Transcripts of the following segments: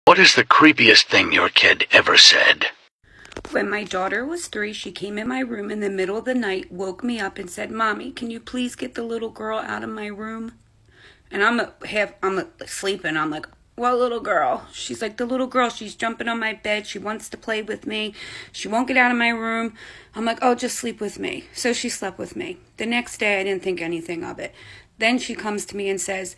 What is the creepiest thing your kid ever said? When my daughter was 3, she came in my room in the middle of the night, woke me up and said, "Mommy, can you please get the little girl out of my room?" And I'm sleeping. I'm like, "What little girl?" She's like, "The little girl. She's jumping on my bed. She wants to play with me. She won't get out of my room." I'm like, "Oh, just sleep with me." So she slept with me. The next day, I didn't think anything of it. Then she comes to me and says,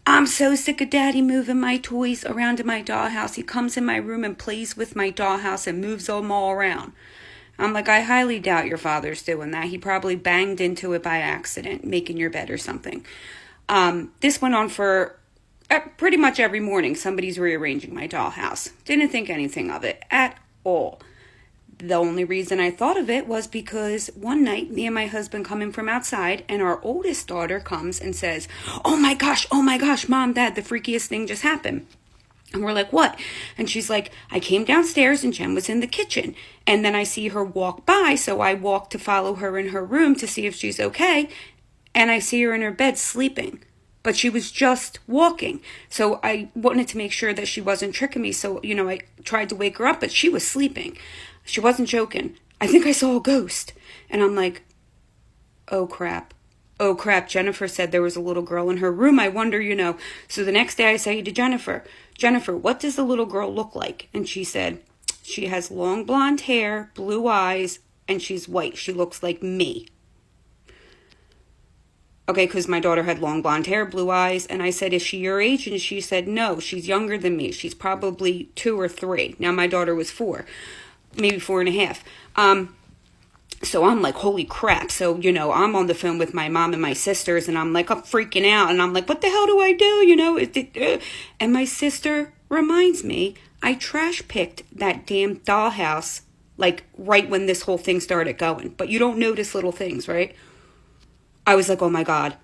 "I'm so sick of Daddy moving my toys around in my dollhouse. He comes in my room and plays with my dollhouse and moves them all around." I'm like, "I highly doubt your father's doing that. He probably banged into it by accident, making your bed or something." This went on for pretty much every morning. Somebody's rearranging my dollhouse. Didn't think anything of it at all. The only reason I thought of it was because one night, me and my husband come in from outside, and our oldest daughter comes and says, oh my gosh, Mom, Dad, the freakiest thing just happened." And we're like, "What?" And she's like, "I came downstairs and Jen was in the kitchen. And then I see her walk by, so I walk to follow her in her room to see if she's okay. And I see her in her bed sleeping. But she was just walking. So I wanted to make sure that she wasn't tricking me. So, I tried to wake her up, but she was sleeping. She wasn't joking. "I think I saw a ghost." And I'm like, oh crap. Oh crap. Jennifer said there was a little girl in her room. I wonder, So the next day I say to Jennifer, "What does the little girl look like?" And she said, "She has long blonde hair, blue eyes, and she's white. She looks like me." Okay, because my daughter had long blonde hair, blue eyes, and I said, "Is she your age?" And she said, "No, she's younger than me. She's probably 2 or 3. Now my daughter was 4, maybe 4.5. So I'm like, holy crap. So, I'm on the phone with my mom and my sisters, and I'm like, I'm freaking out, and I'm like, what the hell do I do? And my sister reminds me, I trash picked that damn dollhouse, like right when this whole thing started going. But you don't notice little things, right? I was like, oh my God.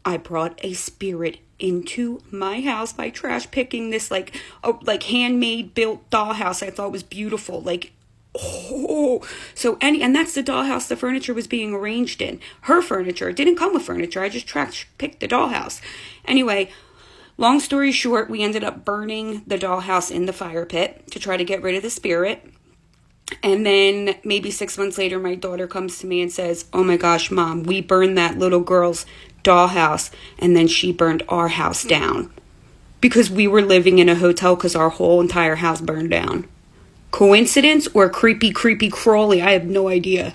I brought a spirit into my house by trash picking this like handmade built dollhouse I thought was beautiful. And that's the dollhouse the furniture was being arranged in. Her furniture. It didn't come with furniture. I just trash picked the dollhouse. Anyway, long story short, we ended up burning the dollhouse in the fire pit to try to get rid of the spirit. And then maybe 6 months later, my daughter comes to me and says, "Oh my gosh, Mom, we burned that little girl's dollhouse, and then she burned our house down because we were living in a hotel because our whole entire house burned down." Coincidence or creepy crawly? I have no idea.